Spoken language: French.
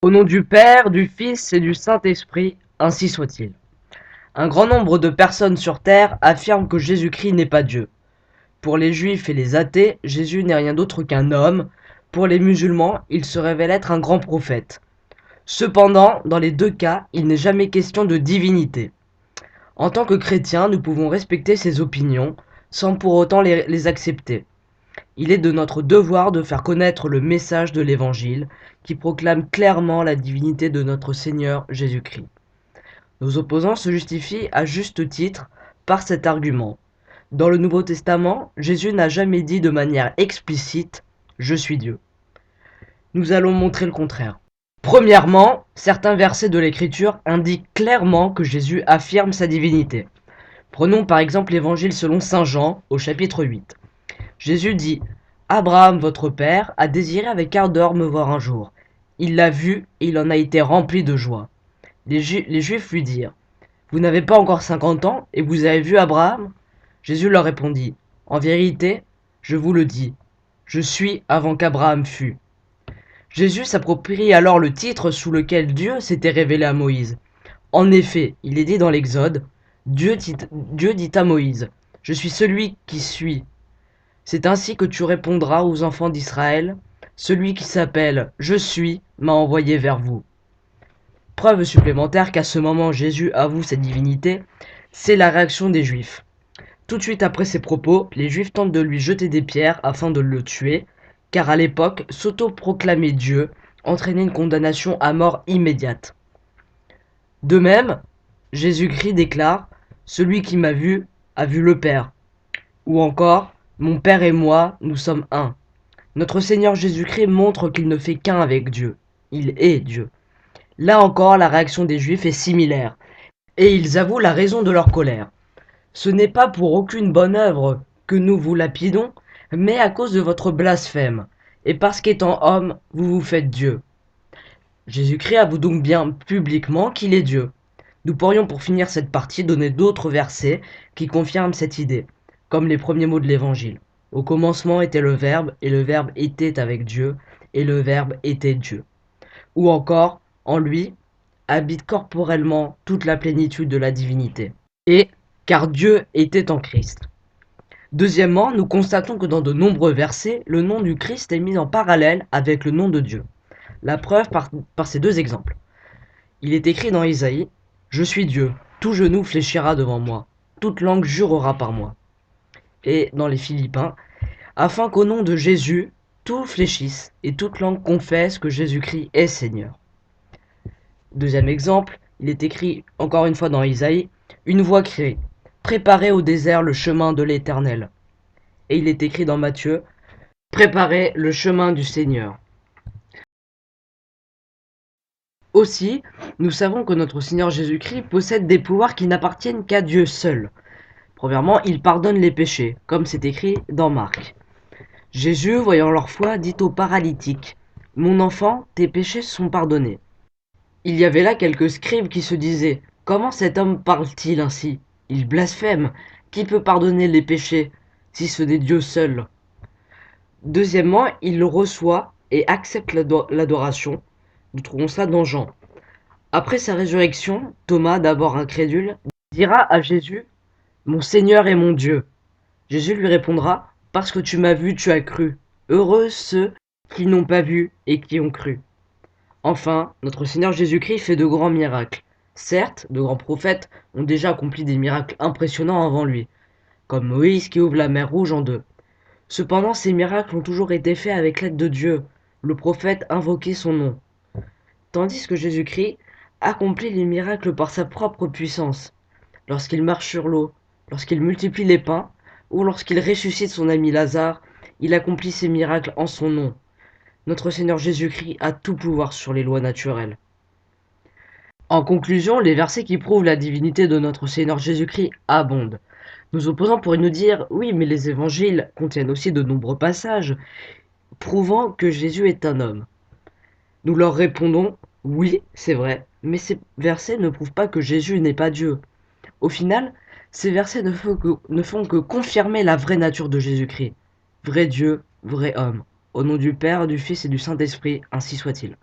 Au nom du Père, du Fils et du Saint-Esprit, ainsi soit-il. Un grand nombre de personnes sur terre affirment que Jésus-Christ n'est pas Dieu. Pour les juifs et les athées, Jésus n'est rien d'autre qu'un homme. Pour les musulmans, il se révèle être un grand prophète. Cependant, dans les deux cas, il n'est jamais question de divinité. En tant que chrétiens, nous pouvons respecter ces opinions sans pour autant les accepter. Il est de notre devoir de faire connaître le message de l'Évangile qui proclame clairement la divinité de notre Seigneur Jésus-Christ. Nos opposants se justifient à juste titre par cet argument. Dans le Nouveau Testament, Jésus n'a jamais dit de manière explicite « Je suis Dieu ». Nous allons montrer le contraire. Premièrement, certains versets de l'Écriture indiquent clairement que Jésus affirme sa divinité. Prenons par exemple l'Évangile selon saint Jean au chapitre 8. Jésus dit « Abraham, votre père, a désiré avec ardeur me voir un jour. Il l'a vu et il en a été rempli de joie. » Les Juifs lui dirent « Vous n'avez pas encore 50 ans et vous avez vu Abraham ?» Jésus leur répondit « En vérité, je vous le dis, je suis avant qu'Abraham fût. » Jésus s'approprie alors le titre sous lequel Dieu s'était révélé à Moïse. En effet, il est dit dans l'Exode, Dieu dit à Moïse, « Je suis celui qui suis. » C'est ainsi que tu répondras aux enfants d'Israël, celui qui s'appelle « Je suis » m'a envoyé vers vous. Preuve supplémentaire qu'à ce moment Jésus avoue sa divinité, c'est la réaction des Juifs. Tout de suite après ces propos, les Juifs tentent de lui jeter des pierres afin de le tuer, car à l'époque, s'auto-proclamer Dieu entraînait une condamnation à mort immédiate. De même, Jésus-Christ déclare « Celui qui m'a vu a vu le Père » ou encore « Mon Père et moi, nous sommes un ». Notre Seigneur Jésus-Christ montre qu'il ne fait qu'un avec Dieu. Il est Dieu. Là encore, la réaction des Juifs est similaire, et ils avouent la raison de leur colère. Ce n'est pas pour aucune bonne œuvre que nous vous lapidons, mais à cause de votre blasphème, et parce qu'étant homme, vous vous faites Dieu. Jésus-Christ avoue donc bien publiquement qu'il est Dieu. Nous pourrions pour finir cette partie donner d'autres versets qui confirment cette idée, comme les premiers mots de l'Évangile. Au commencement était le Verbe, et le Verbe était avec Dieu, et le Verbe était Dieu. Ou encore, en lui, habite corporellement toute la plénitude de la divinité. Et car Dieu était en Christ. Deuxièmement, nous constatons que dans de nombreux versets, le nom du Christ est mis en parallèle avec le nom de Dieu. La preuve par ces deux exemples. Il est écrit dans Isaïe « Je suis Dieu, tout genou fléchira devant moi, toute langue jurera par moi. » Et dans les Philippiens « Afin qu'au nom de Jésus, tout fléchisse et toute langue confesse que Jésus-Christ est Seigneur. » Deuxième exemple, il est écrit encore une fois dans Isaïe « Une voix crie, préparez au désert le chemin de l'Éternel. » Et il est écrit dans Matthieu « Préparez le chemin du Seigneur. » Aussi, nous savons que notre Seigneur Jésus-Christ possède des pouvoirs qui n'appartiennent qu'à Dieu seul. Premièrement, il pardonne les péchés, comme c'est écrit dans Marc. Jésus, voyant leur foi, dit au paralytique « Mon enfant, tes péchés sont pardonnés. » Il y avait là quelques scribes qui se disaient « Comment cet homme parle-t-il ainsi? Il blasphème. Qui peut pardonner les péchés, si ce n'est Dieu seul ?» Deuxièmement, il reçoit et accepte l'adoration. Nous trouvons cela dans Jean. Après sa résurrection, Thomas, d'abord incrédule, dira à Jésus « Mon Seigneur et mon Dieu ». Jésus lui répondra « Parce que tu m'as vu, tu as cru. Heureux ceux qui n'ont pas vu et qui ont cru. » Enfin, notre Seigneur Jésus-Christ fait de grands miracles. Certes, de grands prophètes ont déjà accompli des miracles impressionnants avant lui, comme Moïse qui ouvre la mer Rouge en deux. Cependant, ces miracles ont toujours été faits avec l'aide de Dieu. Le prophète invoquait son nom. Tandis que Jésus-Christ accomplit les miracles par sa propre puissance. Lorsqu'il marche sur l'eau, lorsqu'il multiplie les pains, ou lorsqu'il ressuscite son ami Lazare, il accomplit ces miracles en son nom. Notre Seigneur Jésus-Christ a tout pouvoir sur les lois naturelles. En conclusion, les versets qui prouvent la divinité de notre Seigneur Jésus-Christ abondent. Nos opposants pourraient nous dire « Oui, mais les évangiles contiennent aussi de nombreux passages prouvant que Jésus est un homme. » Nous leur répondons « Oui, c'est vrai, mais ces versets ne prouvent pas que Jésus n'est pas Dieu. » Au final, ces versets ne font que confirmer la vraie nature de Jésus-Christ. Vrai Dieu, vrai homme. Au nom du Père, du Fils et du Saint-Esprit, ainsi soit-il.